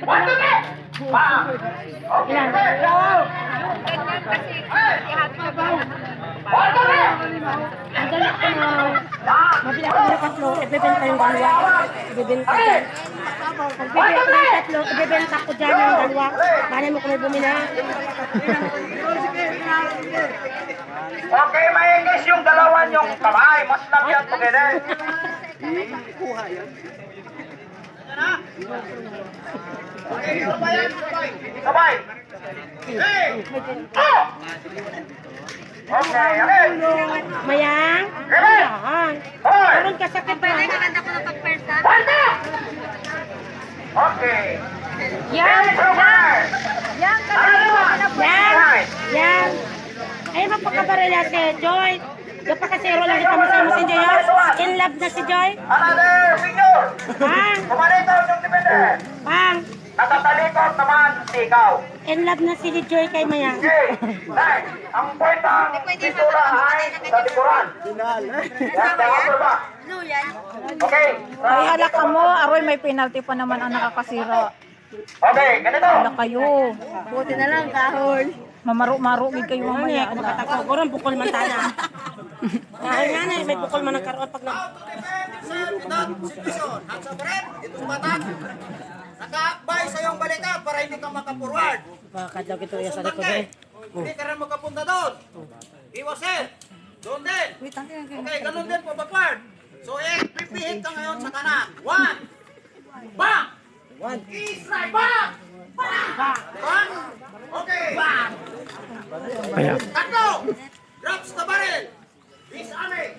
One, two, three! Bang! Okay, Ilan? one, two, three! Ang galit ko na. Mabila ko ng tatlo, ibebenta yung dalawa. Ibebenta dyan. Pag bibili ko ng tatlo, ibebenta ko dyan yung dalawa. Bala mo kung may bumina. Okay, maingis yung dalawa niyong kamay. Mas lang yan together. Okay, sabay. Hey! Oh! Okay, okay. Mayang? Ready? Yan. Hoy! Meron ka sakit ba? Banda! Okay. Yan! Super! Yan! Ano? Yan! Yan! Ay, magpakabarila si Joy. Napakasero lang kita masaya mo si Joy. In love na si Joy. Another figure! Pang! Kumalito yung defender! Pang! Natatalikod naman si ikaw. In love na si Joy kay Mayang. Okay, next. Ang puwetang pisura ay sa likuran. Yan, sa upper back. Okay. Ay, hala ka mo. Aroy, may penalty pa naman ang nakakasira. Okay, ganito. Hala kayo. Buti na lang, kahon. Mamaro-maro, gid kayo mamaya. Ano ka takot? Kurang bukol man tana. Ay nga na, may bukol man ang karoon pag na... Nakaakbay sa iyong balita para hindi ka maka-forward. Bakit daw ito yung sa likod eh? Hindi ka rin makapunta doon. Iwasin. Doon din. Okay, ganun din po backward. So, pipihit ka ngayon sa kanan. One. Bang! Israel, bang! Bang! Okay. Bang! Tatlo. Drops the barrel. This army.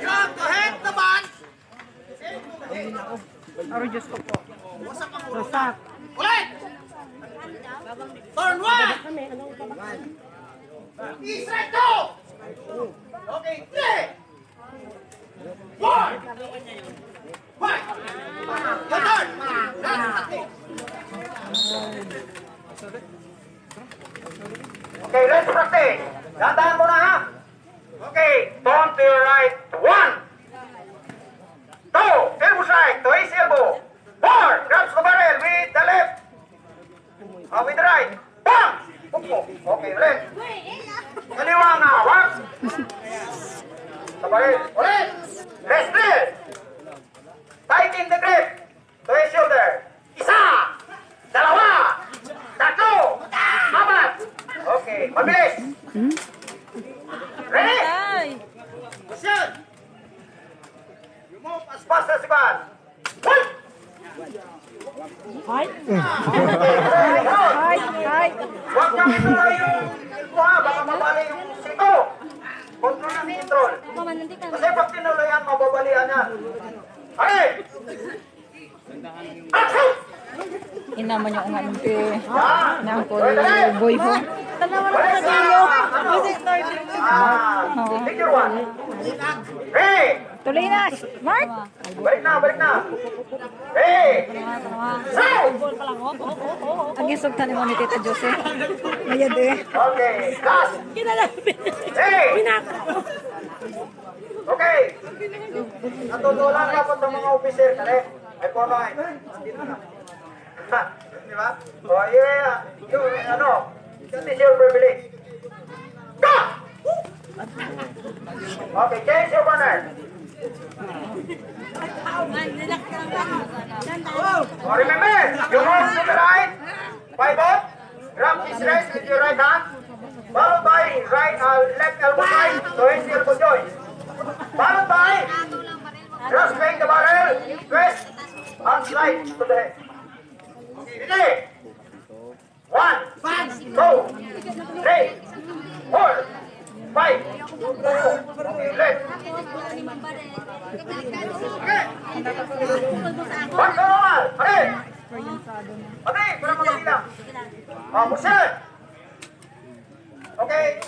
You have to hit the man. Aroy, Diyos ko po. Rosak. Ulit. Turn one. Israel, two. Okay, three. Four. Five. Your turn. Okay, let's practice. Dandahan mo na ha. Okay, turn to your right. One. Two. Elbow strike. To his elbow. Four. Grabs the barrel with the left. With the right. Bang! Upo. Okay, ulit. Kaliwa nga hawak. Sa barrel. Ulit. Rest still. Tighten the grip. To his shoulder. Isa. Dalawa. Tatlo. Apat. Okay, mabilis. Ready? Position. You move as fast as you can. One. Ay! Ay. Huwag kang ituloy yung ilpo ha, baka mabali yung sito. Control ng control. Kasi pag tinuloyan, mababalian yan. Okay! Action! Inaman yung nga nung Yan! Nang ko boy ho. Figure one. Hey! Tuloy na. Mark. Balik na. Hey! Sound! Ang isugtan ni mo ni Tita Jose. Mayad eh. Okay, last! Kinalapit! Hey! Pinaka! Okay! Natutulan dapat ng mga officer, kali. Ay, pono ay. Dito na. Di ba? Oh, yeah. Yung, ano, that is your privilege. Go! Okay, change your partner. Oh, remember, you move to the right, 5 up, grab his wrist with your right hand, followed by left elbow side to his elbow joint. Followed by, just bring the barrel, twist, and slide to the head. Ready? 1, 2, 3, 4, 5. Okay, left. Okay. Back to normal. Okay. Okay, para magkabilang. Push. Okay,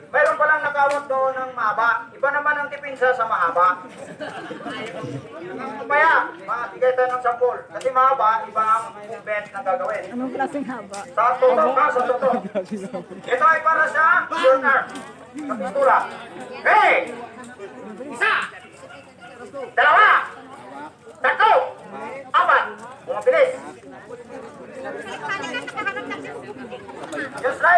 meron palang nakawag doon ng mahaba. Iba naman ang tipinsa sa mahaba. Kaya, matigay tayo ng sampol. Kasi mahaba, iba ang movement na gagawin. Anong klaseng haba? Sa tutok ka, sa tutok. Ito ay para sa short arm. Sa pintura. Hey! Isa! Tatlo. Apat. Bumabilis. Just right.